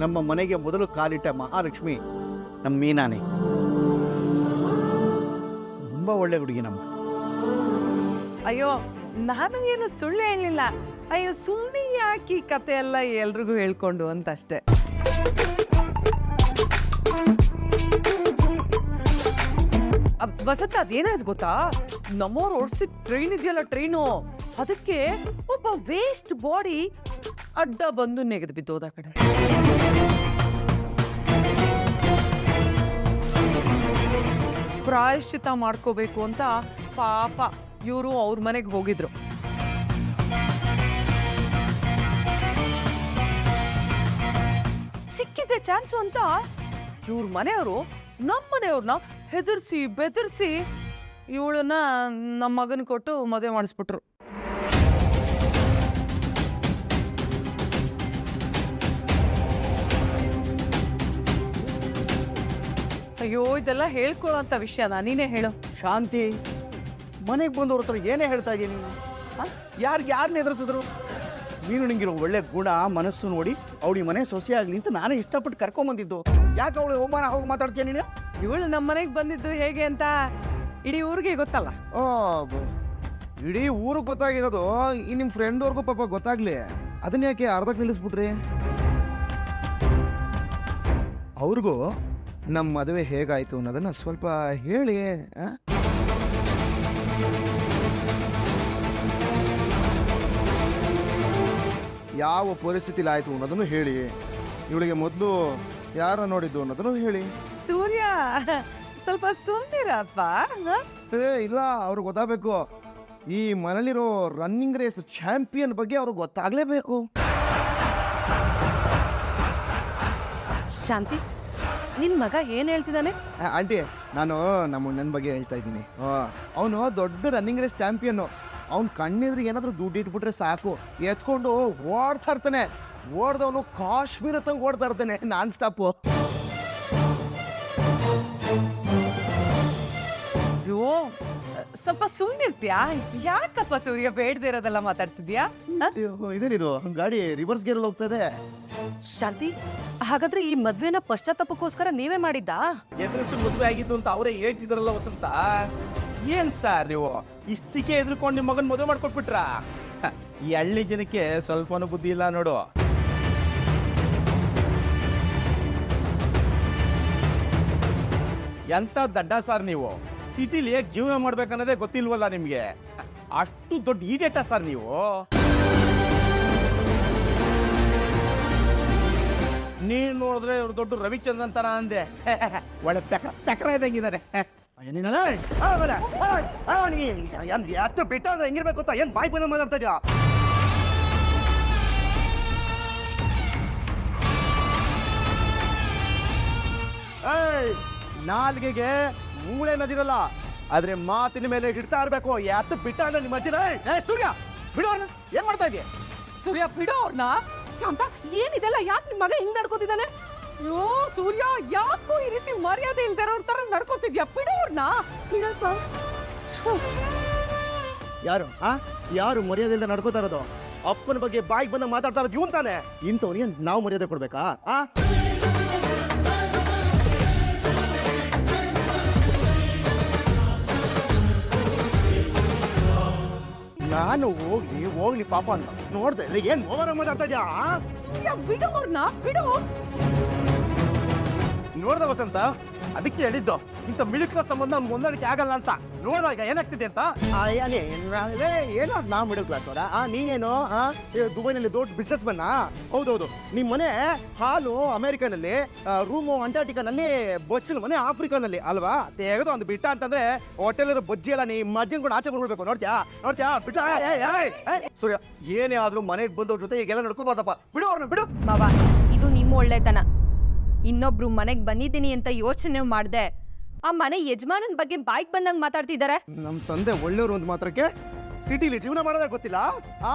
ನಮ್ಮ ಮನೆಗೆ ಮೊದಲು ಕಾಲಿಟ್ಟ ಮಹಾಲಕ್ಷ್ಮಿ ನಮ್ಮ ಮೀನಾನೆ. ತುಂಬಾ ಒಳ್ಳೆ ಹುಡುಗಿ ನಮ್ಮ. ಅಯ್ಯೋ ನಾನು ಏನು ಸುಳ್ಳು ಹೇಳಲಿಲ್ಲ. ಅಯ್ಯೋ ಸುಮ್ಮನೆ ಯಾಕೆ ಈ ಕತೆ ಎಲ್ಲ ಎಲ್ರಿಗೂ ಹೇಳ್ಕೊಂಡು ಅಂತ ಅಷ್ಟೇ. ವಸಂತ ಅದೇನಾಯ್ತು ಗೊತ್ತಾ, ನಮ್ಮವ್ರು ಓಡಿಸಿದ ಟ್ರೈನ್ ಇದೆಯಲ್ಲ, ಟ್ರೈನು ಅದಕ್ಕೆ ಒಬ್ಬ ವೇಸ್ಟ್ ಬಾಡಿ ಅಡ್ಡ ಬಂದು ನೆಗೆದು ಬಿದ್ದೋದ ಕಡೆ. ಪ್ರಾಯಶ್ಚಿತ ಮಾಡ್ಕೋಬೇಕು ಅಂತ ಪಾಪ ಇವರು ಅವ್ರ ಮನೆಗೆ ಹೋಗಿದ್ರು. ಸಿಕ್ಕಿದ್ದೆ ಚಾನ್ಸು ಅಂತ ಇವ್ರ ಮನೆಯವರು ನಮ್ಮ ಮನೆಯವ್ರನ್ನ ಹೆದರ್ಸಿ ಬೆದರ್ಸಿ ಇವಳನ್ನ ನಮ್ಮ ಮಗನ ಕೊಟ್ಟು ಮದುವೆ ಮಾಡಿಸ್ಬಿಟ್ರು. ಅಯ್ಯೋ ಇದೆಲ್ಲ ಹೇಳ್ಕೊಳ್ಳೋಂಥ ವಿಷಯನಾ, ನೀನೇ ಹೇಳು. ಶಾಂತಿ, ಮನೆಗೆ ಬಂದವ್ರ ಹತ್ರ ಏನೇ ಹೇಳ್ತಾ ಇದ್ದೀನಿ ನೀನು? ಯಾರನ್ನ ಎದುರ್ತಿದ್ರು? ನೀನು ನಿಂಗಿರೋ ಒಳ್ಳೆ ಗುಣ ಮನಸ್ಸು ನೋಡಿ ಅವಳಿ ಮನೆ ಸೊಸೆ ಆಗ್ಲಿ ಅಂತ ನಾನೇ ಇಷ್ಟಪಟ್ಟು ಕರ್ಕೊಂಬಂದಿದ್ದು. ಯಾಕೆ ಅವಳು ಅವಮಾನ ಹೋಗಿ ಮಾತಾಡ್ತೀಯ ನೀನು? ಇವಳು ನಮ್ಮ ಮನೆಗೆ ಬಂದಿದ್ದು ಹೇಗೆ ಅಂತ ಇಡೀ ಊರಿಗೆ ಗೊತ್ತಲ್ಲ. ಇಡೀ ಊರಿಗೆ ಗೊತ್ತಾಗಿರೋದು ಈ ನಿಮ್ಮ ಫ್ರೆಂಡ್ವರೆಗೂ ಪಾಪ ಗೊತ್ತಾಗ್ಲಿ, ಅದನ್ನ ಯಾಕೆ ಅರ್ಧಕ್ಕೆ ನಿಲ್ಲಿಸ್ಬಿಟ್ರಿ? ಅವ್ರಿಗೂ ನಮ್ಮ ಮದುವೆ ಹೇಗಾಯ್ತು ಅನ್ನೋದನ್ನ ಸ್ವಲ್ಪ ಹೇಳಿ. ಯಾವ ಪರಿಸ್ಥಿತಿಲಿ ಆಯ್ತು ಅನ್ನೋದನ್ನು ಹೇಳಿ. ಇವಳಿಗೆ ಮೊದಲು ಯಾರ ನೋಡಿದ್ದು ಅನ್ನೋದನ್ನು ಹೇಳಿ. ಸೂರ್ಯ ಸ್ವಲ್ಪ ಸುಮ್ಮನಿರಪ್ಪ. ಇಲ್ಲ, ಅವ್ರಿಗೆ ಗೊತ್ತಾಗಬೇಕು. ಈ ಮನೇಲಿರೋ ರನ್ನಿಂಗ್ ರೇಸ್ ಚಾಂಪಿಯನ್ ಬಗ್ಗೆ ಅವ್ರಿಗೆ ಗೊತ್ತಾಗ್ಲೇಬೇಕು. ಶಾಂತಿ, ನಿನ್ ಮಗ ಏನ್ ಹೇಳ್ತಿದ್ದಾನೆ? ಆಂಟಿ, ನಾನು ನಮ್ಮ ನನ್ನ ಬಗ್ಗೆ ಹೇಳ್ತಾ ಇದ್ದೀನಿ. ಅವನು ದೊಡ್ಡ ರನ್ನಿಂಗ್ ರೇಸ್ ಚಾಂಪಿಯನ್. ಅವ್ನ ಕಣ್ಣಿದ್ರಿಗೆ ಏನಾದರೂ ದುಡ್ಡು ಇಟ್ಬಿಟ್ರೆ ಸಾಕು, ಎತ್ಕೊಂಡು ಓಡ್ತಾ ಇರ್ತಾನೆ. ಓಡ್ದವನು ಕಾಶ್ಮೀರ ತಂಗ ಓಡ್ತಾ ಇರ್ತಾನೆ ನಾನ್ ಸ್ಟಾಪು. ಅಯ್ಯೋ ಸ್ವಲ್ಪ ಸುಮ್ಮನಿರ್ತೀಯಾ? ಯಾಕಪ್ಪ ಸೂರ್ಯ ಬೇಡದೇ ಇರೋದೆಲ್ಲ ಮಾತಾಡ್ತಿದ್ಯಾ? ಇದೇನಿದು ಗಾಡಿ ರಿವರ್ಸ್ ಗೇರಲ್ಲಿ ಹೋಗ್ತಾ ಇದೆ. ಶಾಂತಿ, ಹಾಗಾದ್ರೆ ಈ ಮದ್ವೆನ ಪಶ್ಚಾತ್ತಾಪಕ್ಕೋಸ್ಕರ ನೀವೇ ಮಾಡಿದ್ದಾ? ಎದುರಿಸಿ ಮದುವೆ ಆಗಿದ್ದು ಅಂತ ಅವರೇ ಹೇಳ್ತಿದ್ರಲ್ಲ ವಸಂತ. ಏನ್ ಸಾರ್ ನೀವು ಇಷ್ಟಕ್ಕೆ ಎದ್ರುಕೊಂಡು ನಿಮ್ಮ ಮಗನ್ ಮದುವೆ ಮಾಡ್ಕೊಟ್ಬಿಟ್ರ? ಈ ಹಳ್ಳಿ ಜನಕ್ಕೆ ಸ್ವಲ್ಪನೂ ಬುದ್ಧಿ ಇಲ್ಲ ನೋಡು. ಎಂತ ದಡ್ಡ ಸಾರ್ ನೀವು. ಸಿಟಿಲಿ ಹೇಗೆ ಜೀವನ ಮಾಡ್ಬೇಕನ್ನೋದೇ ಗೊತ್ತಿಲ್ವಲ್ಲ ನಿಮ್ಗೆ. ಅಷ್ಟು ದೊಡ್ಡ ಈಡೇಟ ಸರ್ ನೀವು. ನೀನ್ ನೋಡಿದ್ರೆ ಇವ್ರು ದೊಡ್ಡ ರವಿಚಂದ್ರನ್ ತರ ಅಂದೆ. ಒಳ್ಳೆ ಪೆಕ್ರ ಇದ್ದಂಗಿದ್ದಾರೆ. ಎಷ್ಟು ಬಿಟ್ಟ ಅಂದ್ರೆ ಹೆಂಗಿರ್ಬೇಕು ಗೊತ್ತಾ? ಏನ್ ಬಾಯ್ ಬಂದ ಮಾತಾಡ್ತಾ ಇದೀಯ? ನಾಲ್ಗೆಗೆ ಮೂಳೆ ನದಿರಲ್ಲ, ಆದ್ರೆ ಮಾತಿನ ಮೇಲೆ ಹಿಡ್ತಾ ಇರ್ಬೇಕು. ಯಾತು ಬಿಟ್ಟ ಅಂದ್ರೆ ನಿಮ್ಮ ಅಜ್ಜಿನ. ಸೂರ್ಯ ಬಿಡು, ಏನ್ ಮಾಡ್ತಾ ಇದೀಯ? ಸೂರ್ಯ ಬಿಡೋ ಅವ್ರನ್ನ. ಶಾಂತ, ಏನಿದೆಲ್ಲ? ಯಾಕೆ ನಿಮ್ ಮಗ ಹಿಂಗ್ ನಡ್ಕೋತಿದ್ದಾನೆ? ಅಯ್ಯೋ ಸೂರ್ಯ, ಯಾಕೋ ಈ ರೀತಿ ಮರ್ಯಾದೆ ಇಲ್ದಿರೋರ್ ತರ ನಡ್ಕೋತಿದ್ಯಾ? ಬಿಡೋ ಅವ್ರನ್ನ, ಬಿಡಪ್ಪ. ಯಾರು ಮರ್ಯಾದೆಯಿಂದ ನಡ್ಕೋತಾ ಇರೋದು? ಅಪ್ಪನ ಬಗ್ಗೆ ಬಾಯಿಗೆ ಬಂದ ಮಾತಾಡ್ತಾ ಇರೋದು ಇವನ್ ತಾನೆ. ಇಂಥವ್ರಿಗೆ ನಾವು ಮರ್ಯಾದೆ ಕೊಡ್ಬೇಕಾ? ನಾನು ಹೋಗ್ಲಿ ಪಾಪ ಅಂತ ನೋಡ್ದೆ. ಏನ್ ಓವರ ಮಾತಾಡ್ತಾ ಇದ್ಯಾ? ಬಿಡು ಅವ್ರನ್ನ, ಬಿಡು. ನೋಡ್ದ ವಸಂತ, ಅದಕ್ಕೆ ಹೇಳಿದ್ದು ಇಂಥ ಮಿಲಿಕ್ರ ಸಂಬಂಧ ನಮ್ಗೆ ಹೊಂದಾಣಿಕೆ ಆಗಲ್ಲ ಅಂತ. ನೋಡುವಾಗ ಏನಾಗ್ತಿದೆ ಅಂತ. ಏನೋ ನಾ ಮಿಡಲ್ ಕ್ಲಾಸ್ ಅವರ. ನೀನೇನು ದುಬೈನಲ್ಲಿ ದೊಡ್ಡ ಬಿಸ್ನೆಸ್ ಮನ್ನ? ಹೌದೌದು. ನಿಮ್ಮ ಮನೆ ಹಾಲು ಅಮೆರಿಕನಲ್ಲಿ, ರೂಮು ಅಂಟಾರ್ಟಿಕಾನಲ್ಲಿ, ಬೊಚ್ಚಿನ ಮನೆ ಆಫ್ರಿಕಾನಲ್ಲಿ ಅಲ್ವಾ? ತೆಗೆದು ಒಂದು ಬಿಟ್ಟ ಅಂತಂದ್ರೆ ಹೋಟೆಲ್ ಬಜ್ಜಿ ಎಲ್ಲ ನಿಮ್ಮ ಅಜ್ಜಿನ ಕೂಡ ಆಚೆ ಬರ್ಬೇಕು. ನೋಡ್ತ್ಯಾ ಬಿಟ್ಟ. ಸೂರ್ಯ, ಏನೇ ಆದ್ರೂ ಮನೆಗೆ ಬಂದವ್ರ ಜೊತೆ ಈಗೆಲ್ಲ ನಡ್ಕೋಬಾರ್ದಪ್ಪ. ಬಿಡು ಅವ್ರನ್ನ, ಬಿಡು. ಬಾಬಾ, ಇದು ನಿಮ್ಮ ಒಳ್ಳೆತನ. ಇನ್ನೊಬ್ರು ಮನೆಗ್ ಬಂದಿದ್ದೀನಿ ಅಂತ ಯೋಚನೆ ಮಾಡ್ದೆ ಆ ಮನೆ ಯಜಮಾನನ್ ಬಗ್ಗೆ ಬಾಯ್ಗೆ ಬಂದಂಗ್ ಮಾತಾಡ್ತಿದ್ದಾರೆ. ನಮ್ ತಂದೆ ಒಳ್ಳೆಯವರು ಒಂದು ಮಾತ್ರಕ್ಕೆ ಸಿಟಿಲಿ ಜೀವನ ಮಾಡೋದೇ ಗೊತ್ತಿಲ್ಲ.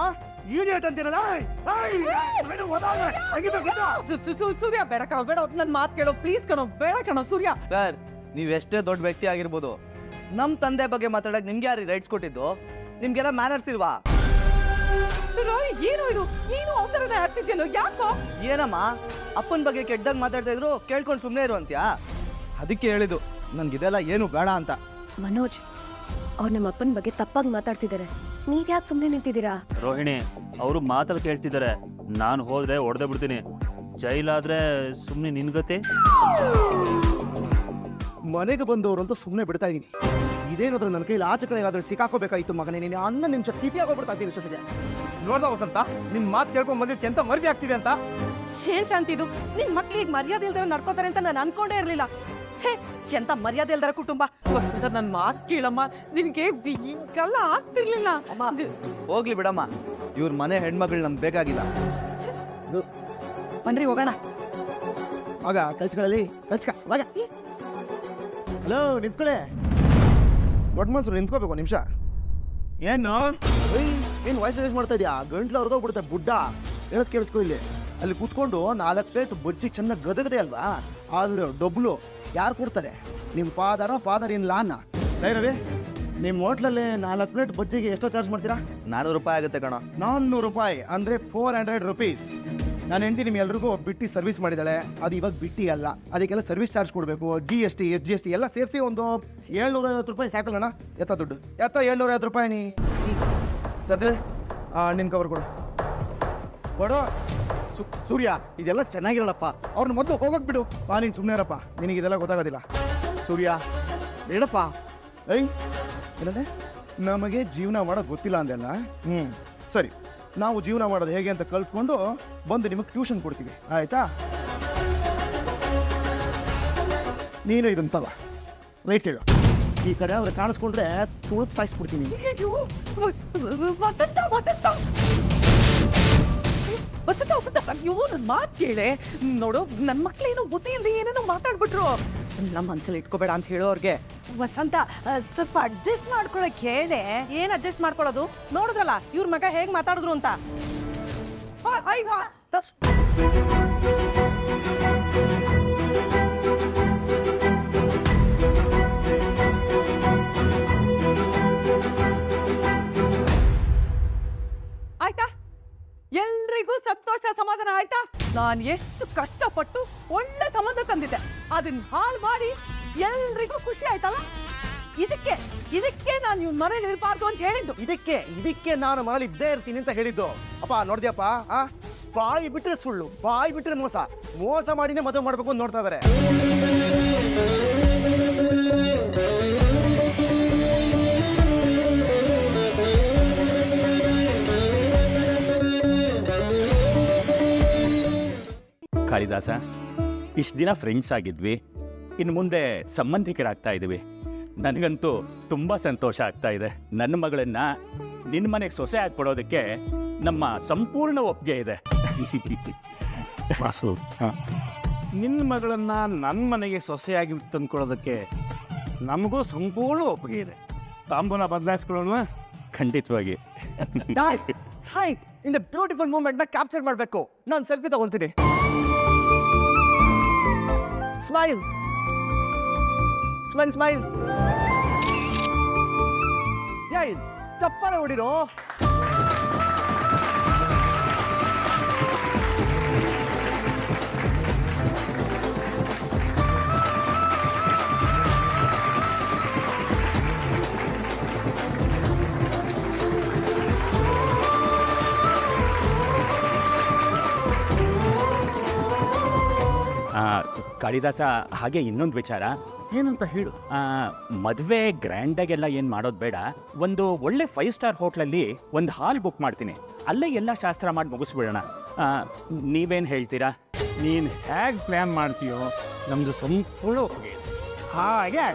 ಇಡಿಯಟ್ ಅಂತೀರಲ್ಲ. ಸೂರ್ಯ ಬೇಡ ಕಣೋ, ಬೇಡ. ನನ್ನ ಮಾತು ಕೇಳೋ ಪ್ಲೀಸ್ ಕಣೋ, ಬೇಡ ಕಣೋ ಸೂರ್ಯ. ಸರ್, ನೀವೆಷ್ಟೇ ದೊಡ್ಡ ವ್ಯಕ್ತಿ ಆಗಿರ್ಬೋದು, ನಮ್ಮ ತಂದೆ ಬಗ್ಗೆ ಮಾತಾಡಕ್ ನಿಮ್ಗೆ ಯಾರು ರೈಟ್ಸ್ ಕೊಟ್ಟಿದ್ದು? ನಿಮ್ಗೆಲ್ಲ ಮ್ಯಾನರ್ಸ್ ಇಲ್ವಾ? ರಾಯ್ ಏನು ಇದು ನೀನು ಅವತರನೇ ಆಡ್ತಿದ್ಯಲ್ಲೋ ಯಾಕೋ ಏನಮ್ಮ ಅಪ್ಪನ ಬಗ್ಗೆ ಕೆಟ್ಟದಾಗ ಮಾತಾಡ್ತಾ ಇದ್ರು ಕೇಳ್ಕೊಂಡು ಸುಮ್ಮನೆ ಇರು ಅಂತ್ಯಾ? ಅದಕ್ಕೆ ಹೇಳಿದ್ದು ನನ್ಗಿದೆಲ್ಲ ಏನು ಬೇಡ ಅಂತ. ಮನೋಜ್ ಅವ್ರು ನಿಮ್ಮ ಅಪ್ಪನ ಬಗ್ಗೆ ತಪ್ಪಾಗಿ ಮಾತಾಡ್ತಿದ್ದಾರೆ. ನೀವ್ ಯಾಕೆ ಸುಮ್ಮನೆ ನಿಂತಿದ್ದೀರಾ? ರೋಹಿಣಿ ಅವರು ಮಾತಲ್ಲಿ ಕೇಳ್ತಿದ್ದಾರೆ. ನಾನು ಹೋದ್ರೆ ಹೊಡೆದೇ ಬಿಡ್ತೀನಿ. ಜೈಲಾದ್ರೆ ಸುಮ್ಮನೆ ನಿನ್ಗತೆ. ಮನೆಗೆ ಬಂದವರು ಸುಮ್ಮನೆ ಬಿಡ್ತಾ ಇದ್ದೀನಿ. ಇದೇನಾದ್ರೂ ನನ್ನ ಕೈಲಿ ಆಚೆ ಕಡೆ ಏನಾದ್ರೂ ಸಿಕ್ಕಾಕೋಬೇಕಾಯ್ತು ಮಗನೇ. ನೀನು ಅನ್ನ ನಿಮಿಷ ತಿಥಿ ಆಗೋಗ್ಬಿಡ್ತಾ ಇದ್ದೀನಿ ಜೊತೆಗೆ. ನೋಡ್ದ ವಸಂತ, ನಿನ್ ಮಾತು ಕೇಳ್ಕೊಂಡ್ ಬಂದಿದ್ಕೆ ಎಂತ ಮರ್ದಿ ಆಗ್ತಿದೆ ಅಂತ. ಶೇರ್ ಶಾಂತಿದು ನಿನ್ ಮಕ್ಳಿಗೆ ಮರ್ಯಾದೆ ಇಲ್ದಾರ ನಡ್ಕೋತಾರೆ ಅಂತ ನಾನು ಅನ್ಕೊಂಡೇ ಇರ್ಲಿಲ್ಲ. ಛೇ ಎಂತ ಮರ್ಯಾದೆ ಇಲ್ದಾರ ಕುಟುಂಬ. ವಸಂತ ನನ್ ಮಾತು ಕೇಳಮ್ಮ, ನಿನ್ಗೆ ಈಗೆಲ್ಲ ಆಗ್ತಿರ್ಲಿಲ್ಲ. ಹೋಗ್ಲಿ ಬಿಡಮ್ಮ, ಇವ್ರ ಮನೆ ಹೆಣ್ಮಗಳು ನಮ್ಗೆ ಬೇಕಾಗಿಲ್ಲ. ಬನ್ರಿ ಹೋಗೋಣ. ಆಗ ಕಲ್ಸ್ಕೊಳ್ಳಿ ಕಲ್ಸ್ಕ. ಹಲೋ ನಿಂತ್ಕೊಳ್ಳೆ. ದೊಡ್ಡ ಮನ್ಸರು ನಿಂತ್ಕೋಬೇಕು ನಿಮಿಷ. ಏನು ಏನು ವಾಯ್ಸ್ ರೇಸ್ ಮಾಡ್ತಾ ಇದೆಯಾ? ಗಂಟ್ಲು ಹೊರಗೋಗ್ಬಿಡುತ್ತೆ ಬುಡ್ಡ. ಹೇಳೋದು ಕೇಳಿಸ್ಕೊ. ಇಲ್ಲಿ ಅಲ್ಲಿ ಕೂತ್ಕೊಂಡು 4 ಪ್ಲೇಟ್ ಬಜ್ಜಿ ಚೆನ್ನಾಗಿ ಗದಗದೆ ಅಲ್ವಾ? ಆದ್ರೆ ಡಬ್ಲು ಯಾರು ಕೊಡ್ತಾರೆ? ನಿಮ್ಮ ಫಾದರ್ ಇನ್ ಲಾನ. ರವಿ, ನಿಮ್ಮ ಹೋಟ್ಲಲ್ಲಿ 4 ಪ್ಲೇಟ್ ಬಜ್ಜಿಗೆ ಎಷ್ಟೋ ಚಾರ್ಜ್ ಮಾಡ್ತೀರಾ? 400 ರೂಪಾಯಿ ಆಗುತ್ತೆ ಕಣೋ. 400 ರೂಪಾಯಿ ಅಂದರೆ 400 ರುಪೀಸ್. ನಾನು ಹೆಂಡತಿ ನಿಮ್ಮೆಲ್ರಿಗೂ ಬಿಟ್ಟು ಸರ್ವಿಸ್ ಮಾಡಿದ್ದಾಳೆ. ಅದು ಇವಾಗ ಬಿಟ್ಟು ಅಲ್ಲ, ಅದಕ್ಕೆಲ್ಲ ಸರ್ವಿಸ್ ಚಾರ್ಜ್ ಕೊಡಬೇಕು. GST SGST ಎಲ್ಲ ಸೇರಿಸಿ ಒಂದು 750 ರೂಪಾಯಿ ಸಾಕಲ್ಲಣ್ಣ. ಎತ್ತ ದುಡ್ಡು ಎತ್ತ 750 ರೂಪಾಯಿ. ನೀ ಸದ್ಯ ನಿನ್ನ ಕವರ್ ಕೊಡು. ಸೂರ್ಯ, ಇದೆಲ್ಲ ಚೆನ್ನಾಗಿರಲ್ಲಪ್ಪ. ಅವ್ರನ್ನ ಮೊದಲು ಹೋಗಕ್ಕೆ ಬಿಡು. ನೀನು ಸುಮ್ಮನೆ ಇರಪ್ಪ, ನಿನಗಿದೆಲ್ಲ ಗೊತ್ತಾಗೋದಿಲ್ಲ. ಸೂರ್ಯ ಹೇಳಪ್ಪ. ಏನಂದ್ರೆ ನಮಗೆ ಜೀವನ ಮಾಡೋದು ಗೊತ್ತಿಲ್ಲ ಅಂದೆಲ್ಲ. ಸರಿ, ನಾವು ಜೀವನ ಮಾಡೋದು ಹೇಗೆ ಅಂತ ಕಲ್ತ್ಕೊಂಡು ಬಂದು ನಿಮಗೆ ಟ್ಯೂಷನ್ ಕೊಡ್ತೀವಿ, ಆಯ್ತಾ? ನೀನು ಇದಂತವ ರೈಟ್ ಹೇಳು. ಈ ಕಡೆ ಅವ್ರು ಕಾಣಿಸ್ಕೊಂಡ್ರೆ ತುಳಿದು ಸಾಯಿಸ್ಬಿಡ್ತೀನಿ. ವಸಂತ ಅಯ್ಯೋ ನನ್ನ ಮಾತು ಕೇಳೆ. ನೋಡು, ನನ್ನ ಮಕ್ಳೇನೋ ಬುದ್ಧಿಯಿಂದ ಏನೇನೋ ಮಾತಾಡ್ಬಿಟ್ರು. ನಮ್ಮ ಮನ್ಸಲ್ಲಿ ಇಟ್ಕೋಬೇಡ ಅಂತ ಹೇಳೋರ್ಗೆ. ವಸಂತ ಸ್ವಲ್ಪ ಅಡ್ಜಸ್ಟ್ ಮಾಡ್ಕೊಳಕ್ ಹೇಳೆ. ಏನ್ ಅಡ್ಜಸ್ಟ್ ಮಾಡ್ಕೊಳ್ಳೋದು? ನೋಡಿದ್ರಲ್ಲ ಇವ್ರ ಮಗ ಹೇಗ್ ಮಾತಾಡಿದ್ರು ಅಂತ. ಆಯ್ತಾ? ಎಲ್ರಿಗೂ ಸಂತೋಷ ಸಮಾಧಾನ ಆಯ್ತಾ? ನಾನು ಎಷ್ಟು ಕಷ್ಟಪಟ್ಟು ಒಳ್ಳೆ ಸಂಬಂಧ ತಂದಿದ್ದೆ, ಅದನ್ನ ಹಾಳು ಮಾಡಿ ಎಲ್ರಿಗೂ ಖುಷಿ ಆಯ್ತಲ್ಲ? ಇದಕ್ಕೆ ನಾನು ಇವ್ನ ಮನೇಲಿ ಇರಬಾರ್ದು ಅಂತ ಹೇಳಿದ್ದು. ಇದಕ್ಕೆ ನಾನು ಮನೇಲಿ ಇದ್ದೇ ಇರ್ತೀನಿ ಅಂತ ಹೇಳಿದ್ದು. ಅಪ್ಪ ನೋಡ್ದ್ಯಪ್ಪ, ಬಾಯಿ ಬಿಟ್ರೆ ಸುಳ್ಳು, ಬಾಯಿ ಬಿಟ್ರೆ ಮೋಸ ಮಾಡಿನೇ ಮದುವೆ ಮಾಡ್ಬೇಕು ಅಂತ ನೋಡ್ತಾ ಇದಾರೆ. ಕಾಳಿದಾಸ, ಇಷ್ಟು ದಿನ ಫ್ರೆಂಡ್ಸ್ ಆಗಿದ್ವಿ, ಇನ್ನು ಮುಂದೆ ಸಂಬಂಧಿಕರಾಗ್ತಾ ಇದ್ದೀವಿ. ನನಗಂತೂ ತುಂಬ ಸಂತೋಷ ಆಗ್ತಾ ಇದೆ. ನನ್ನ ಮಗಳನ್ನ ನಿನ್ನ ಮನೆಗೆ ಸೊಸೆ ಹಾಕ್ಕೊಡೋದಕ್ಕೆ ನಮ್ಮ ಸಂಪೂರ್ಣ ಒಪ್ಪಿಗೆ ಇದೆ. ವಾಸು, ನಿನ್ನ ಮಗಳನ್ನ ನನ್ನ ಮನೆಗೆ ಸೊಸೆಯಾಗಿ ತಂದ್ಕೊಡೋದಕ್ಕೆ ನಮಗೂ ಸಂಪೂರ್ಣ ಒಪ್ಪಿಗೆ ಇದೆ. ತಾಂಬೂಲ ಬದಲಾಯಿಸ್ಕೊಳ್ಳೋಣ. ಖಂಡಿತವಾಗಿ. Hi, in the beautiful moment ನ ಕ್ಯಾಪ್ಚರ್ ಮಾಡಬೇಕು. ನಾನು ಸೆಲ್ಫಿ ತಗೊಳ್ತೀನಿ. Smile smile smile. ಚಪ್ಪಾಳೆ ಹೊಡಿರೋ. ಕಾಳಿದಾಸ, ಹಾಗೆ ಇನ್ನೊಂದು ವಿಚಾರ. ಏನಂತ ಹೇಳು. ಮದುವೆ ಗ್ರ್ಯಾಂಡಾಗೆಲ್ಲ ಏನು ಮಾಡೋದು ಬೇಡ. ಒಂದು ಒಳ್ಳೆ 5 ಸ್ಟಾರ್ ಹೋಟ್ಲಲ್ಲಿ ಒಂದು ಹಾಲ್ ಬುಕ್ ಮಾಡ್ತೀನಿ. ಅಲ್ಲೇ ಎಲ್ಲ ಶಾಸ್ತ್ರ ಮಾಡಿ ಮುಗಿಸ್ಬಿಡೋಣ. ನೀವೇನು ಹೇಳ್ತೀರಾ? ನೀನು ಹೇಗೆ ಪ್ಲ್ಯಾನ್ ಮಾಡ್ತೀಯೋ ನಮ್ಮದು ಸಂಪೂರ್ಣ ಒಪ್ಪಿಗೆ. ಹಾಗೆ